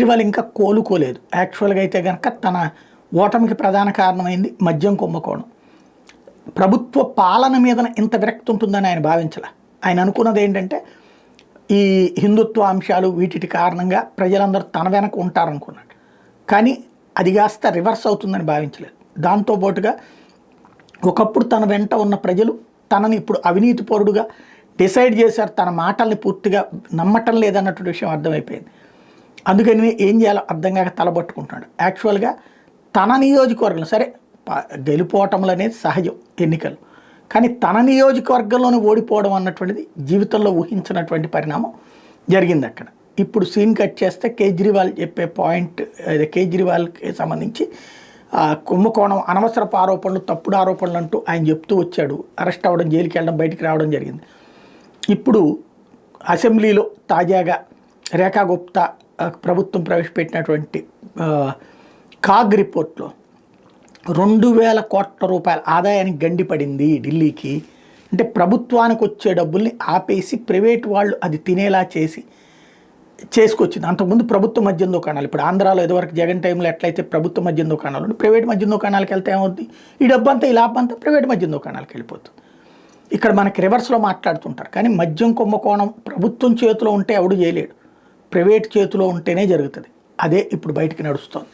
కేజ్రీవాల్ ఇంకా కోలుకోలేదు. యాక్చువల్గా అయితే కనుక తన ఓటమికి ప్రధాన కారణమైంది మద్యం కుంభకోణం. ప్రభుత్వ పాలన మీద ఇంత విరక్తి ఉంటుందని ఆయన భావించలే. ఆయన అనుకున్నది ఏంటంటే ఈ హిందుత్వ అంశాలు వీటి కారణంగా ప్రజలందరూ తన వెనక ఉంటారనుకున్నాడు. కానీ అది కాస్త రివర్స్ అవుతుందని భావించలేదు. దాంతోపాటుగా ఒకప్పుడు తన వెంట ఉన్న ప్రజలు తనని ఇప్పుడు అవినీతిపరుడుగా డిసైడ్ చేశారు, తన మాటల్ని పూర్తిగా నమ్మటం లేదన్నటువంటి విషయం అర్థమైపోయింది. అందుకని ఏం చేయాలో అర్థం కాక తలబట్టుకుంటున్నాడు. యాక్చువల్గా తన నియోజకవర్గం సరే గెలిపోవటంలో అనేది సహజం ఎన్నికలు, కానీ తన నియోజకవర్గంలోనే ఓడిపోవడం అన్నటువంటిది జీవితంలో ఊహించినటువంటి పరిణామం జరిగింది అక్కడ. ఇప్పుడు సీన్ కట్ చేస్తే కేజ్రీవాల్ చెప్పే పాయింట్, కేజ్రీవాల్కి సంబంధించి కుంభకోణం అనవసరపు ఆరోపణలు, తప్పుడు ఆరోపణలు అంటూ ఆయన చెప్తూ వచ్చాడు. అరెస్ట్ అవ్వడం, జైలుకి వెళ్ళడం, బయటికి రావడం జరిగింది. ఇప్పుడు అసెంబ్లీలో తాజాగా రేఖా గుప్తా ప్రభుత్వం ప్రవేశపెట్టినటువంటి కాగ్ రిపోర్ట్లో 2000 కోట్ల రూపాయల ఆదాయానికి గండిపడింది ఢిల్లీకి. అంటే ప్రభుత్వానికి వచ్చే డబ్బుల్ని ఆపేసి ప్రైవేట్ వాళ్ళు అది తినేలా చేసుకొచ్చింది. అంతకుముందు ప్రభుత్వ మద్యం దుకాణాలు, ఇప్పుడు ఆంధ్రాలో ఇదివరకు జగన్ టైంలో ఎట్లయితే ప్రభుత్వ మద్యం దుకాణాలు, ప్రైవేట్ మద్యం దుకాణాలకు వెళ్తే ఏమవుతుంది, ఈ డబ్బు అంతా ఈ లాభం అంతా ప్రైవేట్ మద్యం దుకాణాలకు వెళ్ళిపోతుంది. ఇక్కడ మనకి రివర్స్లో మాట్లాడుతుంటారు. కానీ మద్యం కుంభకోణం ప్రభుత్వం చేతిలో ఉంటే ఎవడు చేయలేడు, ప్రైవేట్ చేతిలో ఉంటేనే జరుగుతుంది. అదే ఇప్పుడు బయటికి నడుస్తుంది.